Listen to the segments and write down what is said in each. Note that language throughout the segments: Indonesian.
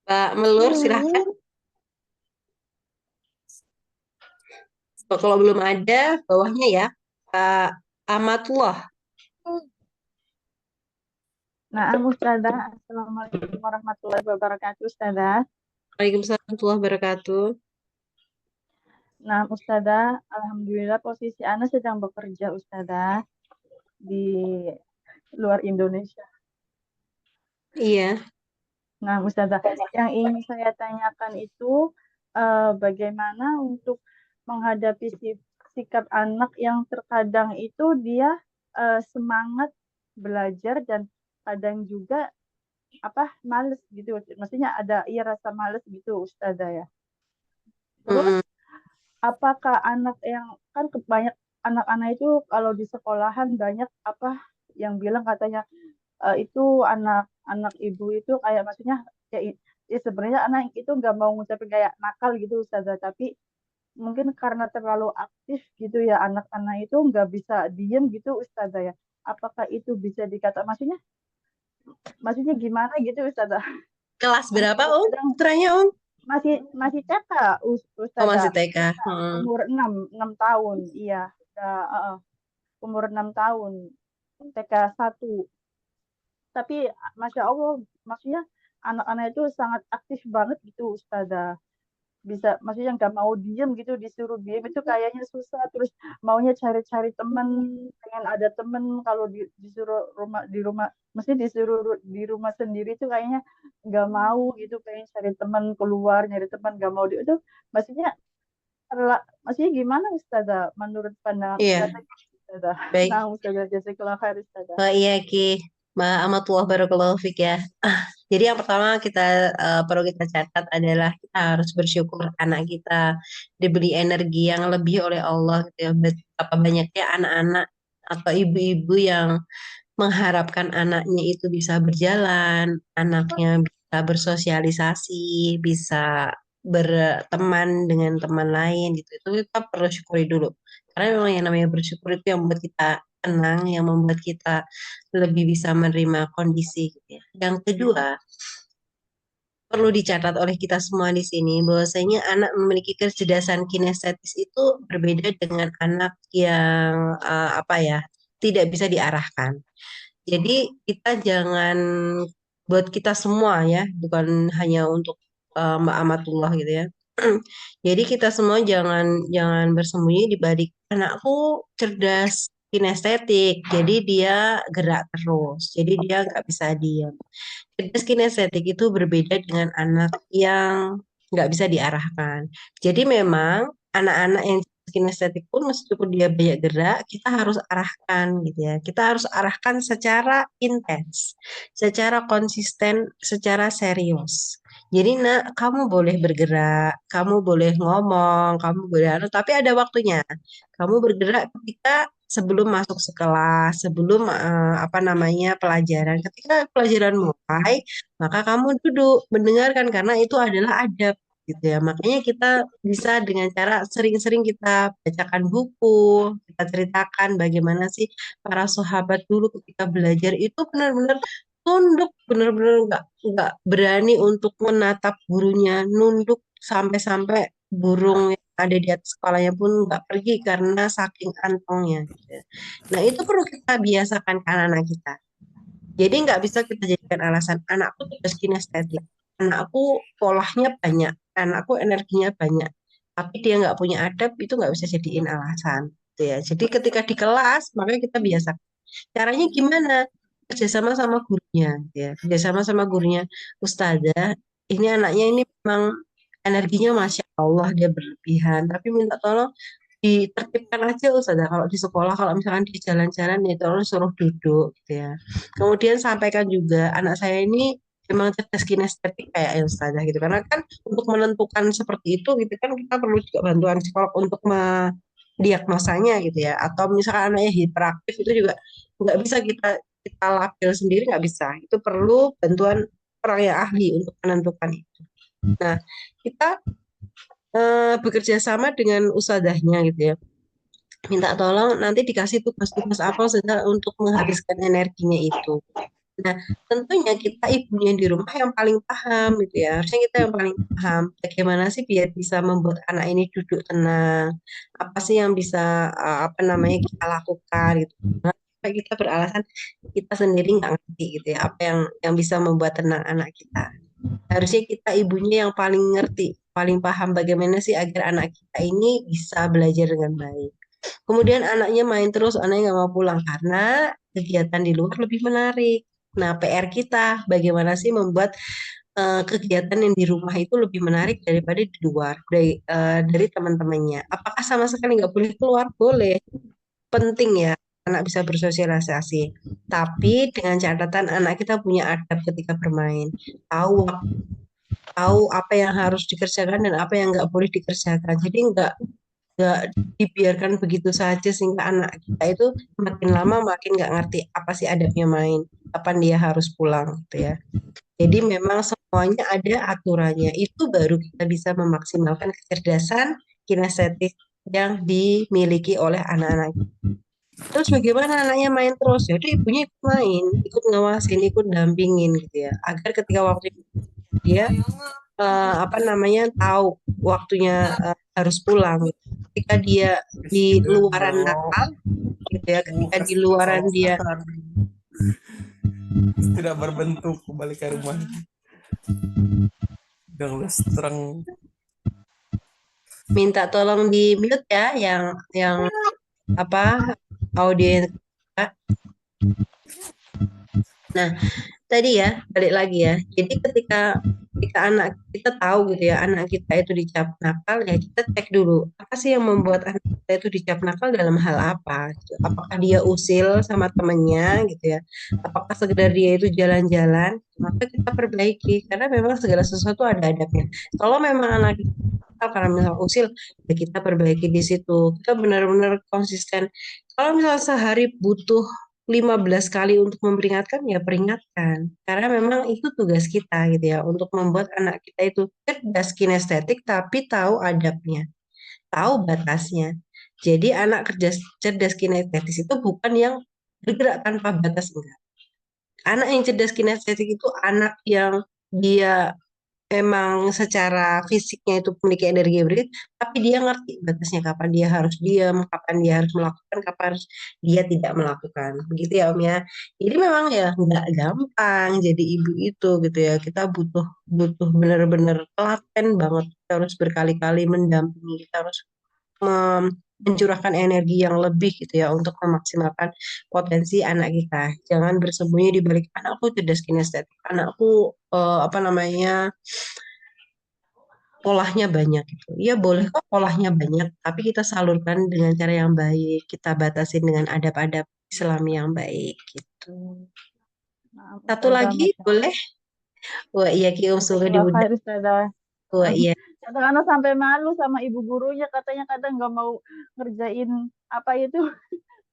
Pak Melur, silahkan. Kalau belum ada, bawahnya ya, Pak Amatullah. Nah, Ustazah, Assalamualaikum warahmatullahi wabarakatuh, Ustazah. Waalaikumsalam warahmatullahi wabarakatuh. Nah, Ustazah, Alhamdulillah posisi Ana sedang bekerja, Ustazah, di luar Indonesia. Iya. Nah, Ustazah, yang ingin saya tanyakan itu bagaimana untuk menghadapi sikap anak yang terkadang itu dia semangat belajar dan kadang juga apa males gitu. Maksudnya ada iya rasa males gitu, Ustazah ya. Terus Mm, apakah anak yang kan banyak anak-anak itu kalau di sekolahan banyak apa yang bilang katanya itu anak-anak ibu itu kayak maksudnya ya, ya sebenarnya anak itu nggak mau ngucapin kayak nakal gitu Ustazah, tapi mungkin karena terlalu aktif gitu ya anak-anak itu nggak bisa diem gitu Ustazah ya. Apakah itu bisa dikata maksudnya gimana gitu Ustazah? Kelas berapa, Om? Kadang Putranya, Om? masih masih TK Oh, Ustazah. masih TK. Umur enam tahun, iya. Udah, umur 6 tahun, TK 1. Tapi Masya Allah, maksudnya anak-anak itu sangat aktif banget gitu Ustazah. Bisa, maksudnya nggak mau diem gitu, disuruh diem itu kayaknya susah. Terus maunya cari-cari teman, pengen ada teman. Kalau disuruh di rumah, mesti disuruh di rumah sendiri itu kayaknya nggak mau gitu, pengen cari teman keluar, nyari teman nggak mau itu. Maksudnya maksudnya gimana Ustazah menurut pandangan Iya, Ustazah? Ustazah. Nah, baik. Ustazah Jazakallah khair Ustazah. Oh, iya, Ki. Mbak Amatullah Barakallahu Fik ya. Jadi yang pertama kita perlu kita catat adalah kita harus bersyukur anak kita diberi energi yang lebih oleh Allah gitu ya. Betapa banyaknya anak-anak atau ibu-ibu yang mengharapkan anaknya itu bisa berjalan, anaknya bisa bersosialisasi, bisa berteman dengan teman lain gitu. Itu kita perlu syukuri dulu. Karena memang yang namanya bersyukur itu yang membuat kita tenang, yang membuat kita lebih bisa menerima kondisi gitu ya. Yang kedua, perlu dicatat oleh kita semua di sini bahwasanya anak memiliki kecerdasan kinestetis itu berbeda dengan anak yang apa ya, tidak bisa diarahkan. Jadi kita jangan buat kita semua ya, bukan hanya untuk Mbak Amatullah gitu ya. Jadi kita semua jangan jangan bersembunyi di balik anakku cerdas kinestetik, jadi dia gerak terus, jadi dia nggak bisa diam. Cerdas kinestetik itu berbeda dengan anak yang nggak bisa diarahkan. Jadi memang anak-anak yang cerdas kinestetik pun meskipun dia banyak gerak, kita harus arahkan gitu ya. Kita harus arahkan secara intens, secara konsisten, secara serius. Jadi nak, kamu boleh bergerak, kamu boleh ngomong, kamu boleh anu, tapi ada waktunya. Kamu bergerak ketika sebelum masuk sekelas, sebelum apa namanya pelajaran. Ketika pelajaran mulai, maka kamu duduk mendengarkan karena itu adalah adab gitu ya. Makanya kita bisa dengan cara sering-sering kita bacakan buku, kita ceritakan bagaimana sih para sahabat dulu ketika belajar itu benar-benar tunduk, benar-benar nggak berani untuk menatap gurunya, nunduk sampai-sampai burung yang ada di atas kepalanya pun nggak pergi karena saking antongnya gitu ya. Nah, itu perlu kita biasakan ke anak-anak kita. Jadi nggak bisa kita jadikan alasan anakku tugas kinestetik, anakku polanya banyak, anakku energinya banyak, tapi dia nggak punya adab itu nggak bisa jadiin alasan. Gitu ya. Jadi ketika di kelas makanya kita biasa. Caranya gimana? Kerjasama sama gurunya, gitu ya. Kerjasama sama gurunya, Ustazah, ini anaknya ini memang energinya Masya Allah dia berlebihan, tapi minta tolong ditertibkan aja Ustazah kalau di sekolah kalau misalkan di jalan-jalan ya tolong suruh duduk gitu ya. Kemudian sampaikan juga anak saya ini memang cerdas kinestetik kayak ya Ustazah gitu karena kan untuk menentukan seperti itu gitu kan kita perlu juga bantuan psikolog untuk mendiagnosanya gitu ya atau misalkan anaknya hiperaktif itu juga nggak bisa kita kita label sendiri nggak bisa itu perlu bantuan orang yang ahli untuk menentukan itu. Nah, kita bekerja sama dengan usahanya gitu ya. Minta tolong nanti dikasih tugas-tugas apa saja untuk menghabiskan energinya itu. Nah, tentunya kita ibunya di rumah yang paling paham gitu ya. Harusnya kita yang paling paham bagaimana sih biar bisa membuat anak ini duduk tenang. Apa sih yang bisa apa namanya kita lakukan gitu. Sampai kita beralasan kita sendiri nggak ngerti gitu ya. Apa yang bisa membuat tenang anak kita. Harusnya kita ibunya yang paling ngerti, paling paham bagaimana sih agar anak kita ini bisa belajar dengan baik. Kemudian anaknya main terus, anaknya nggak mau pulang karena kegiatan di luar lebih menarik. Nah, PR kita bagaimana sih membuat kegiatan yang di rumah itu lebih menarik daripada di luar dari teman-temannya. Apakah sama sekali nggak boleh keluar? Boleh, penting ya anak bisa bersosialisasi. Tapi dengan catatan anak kita punya adab ketika bermain, tahu tahu apa yang harus dikerjakan dan apa yang nggak boleh dikerjakan. Jadi nggak dibiarkan begitu saja sehingga anak kita itu makin lama makin nggak ngerti apa sih adabnya main, kapan dia harus pulang gitu ya. Jadi memang semuanya ada aturannya. Itu baru kita bisa memaksimalkan kecerdasan kinestetik yang dimiliki oleh anak-anak. Terus bagaimana anaknya main terus? Jadi ibunya ikut main, ikut ngawasin, ikut dampingin gitu ya. Agar ketika waktu dia apa namanya tahu waktunya harus pulang. Ketika dia di Sudah luaran bro, nakal gitu ya, ketika di kasih luaran dia sosokan. Tidak berbentuk kembali ke rumah. Yang terang. minta tolong di mute ya, yang apa audio yang nah tadi ya balik lagi ya. Jadi ketika anak kita tahu gitu ya anak kita itu dicap nakal ya kita cek dulu apa sih yang membuat anak kita itu dicap nakal dalam hal apa gitu. Apakah dia usil sama temennya gitu ya, apakah sekedar dia itu jalan-jalan, maka kita perbaiki karena memang segala sesuatu ada adabnya. Kalau memang anak kita karena misal usil ya kita perbaiki di situ, kita benar-benar konsisten. Kalau misal sehari butuh 15 kali untuk memperingatkan ya peringatkan karena memang itu tugas kita gitu ya untuk membuat anak kita itu cerdas kinestetik tapi tahu adabnya, tahu batasnya. Jadi anak kerja cerdas kinestetik itu bukan yang bergerak tanpa batas, enggak. Anak yang cerdas kinestetik itu anak yang dia emang secara fisiknya itu memiliki energi yang berbeda, tapi dia ngerti batasnya kapan dia harus diam, kapan dia harus melakukan, kapan harus dia tidak melakukan. Begitu ya Om ya. Jadi memang ya nggak gampang jadi ibu itu gitu ya. Kita butuh butuh benar-benar telaten banget. Kita harus berkali-kali mendampingi, kita harus mencurahkan energi yang lebih gitu ya untuk memaksimalkan potensi anak kita. Jangan bersembunyi di balik anakku cerdas kinestetik, anakku apa namanya polahnya banyak gitu. Iya boleh kok polahnya banyak, tapi kita salurkan dengan cara yang baik, kita batasin dengan adab-adab Islami yang baik gitu. Nah, Satu Ustazah, lagi Masya boleh? Allah. Wah iya Ki sungguh Jazakallah diundang. khair, Ustazah. Wah iya Kadang anak sampai malu sama ibu gurunya, katanya kadang nggak mau ngerjain apa itu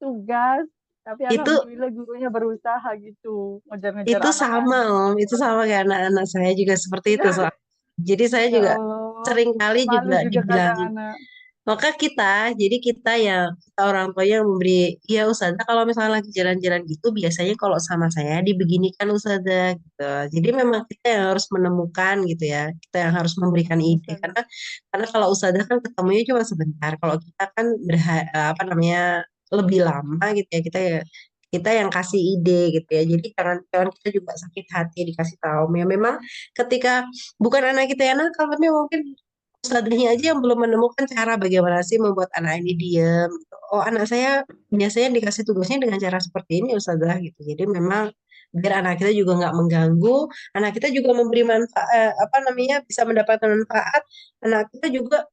tugas. Tapi itu alhamdulillah gurunya berusaha gitu, ngejar-ngejar itu sama anak-anak. Om, itu sama kayak anak-anak saya juga seperti itu Ya, soal. Jadi saya ya juga Allah. sering kali Malu juga juga kadang dibilangin. anak. Maka jadi kita ya, kita orang tua yang memberi, ya Ustazah kalau misalnya lagi jalan-jalan gitu, biasanya kalau sama saya dibeginikan Ustazah gitu. Jadi memang kita yang harus menemukan gitu ya, kita yang harus memberikan Nah, ide. Ustazah. Karena kalau Ustazah kan ketemunya cuma sebentar, kalau kita kan apa namanya, lebih lama gitu ya, kita yang kasih ide gitu ya. Jadi jangan jangan kita juga sakit hati dikasih tahu. Ya memang ketika bukan anak kita yang nakal, tapi mungkin ustadznya aja yang belum menemukan cara bagaimana sih membuat anak ini diam gitu. Oh, anak saya biasanya dikasih tugasnya dengan cara seperti ini ustazah gitu. Jadi memang biar anak kita juga nggak mengganggu, anak kita juga memberi manfaat, apa namanya, bisa mendapatkan manfaat, anak kita juga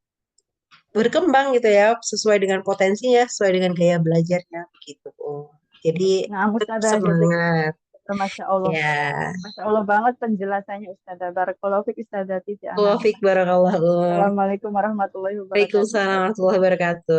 berkembang gitu ya, sesuai dengan potensinya, sesuai dengan gaya belajarnya begitu. Oh. Jadi Nah, tetap Ustazah, semangat Masya Allah. ya. Masya Allah banget penjelasannya Ustazah. Barakallahu fiik Ustazah Titi Ana. Waalaikumsalam warahmatullahi wabarakatuh. Assalamualaikum warahmatullahi wabarakatuh Waalaikumsalam Ustazah. warahmatullahi wabarakatuh.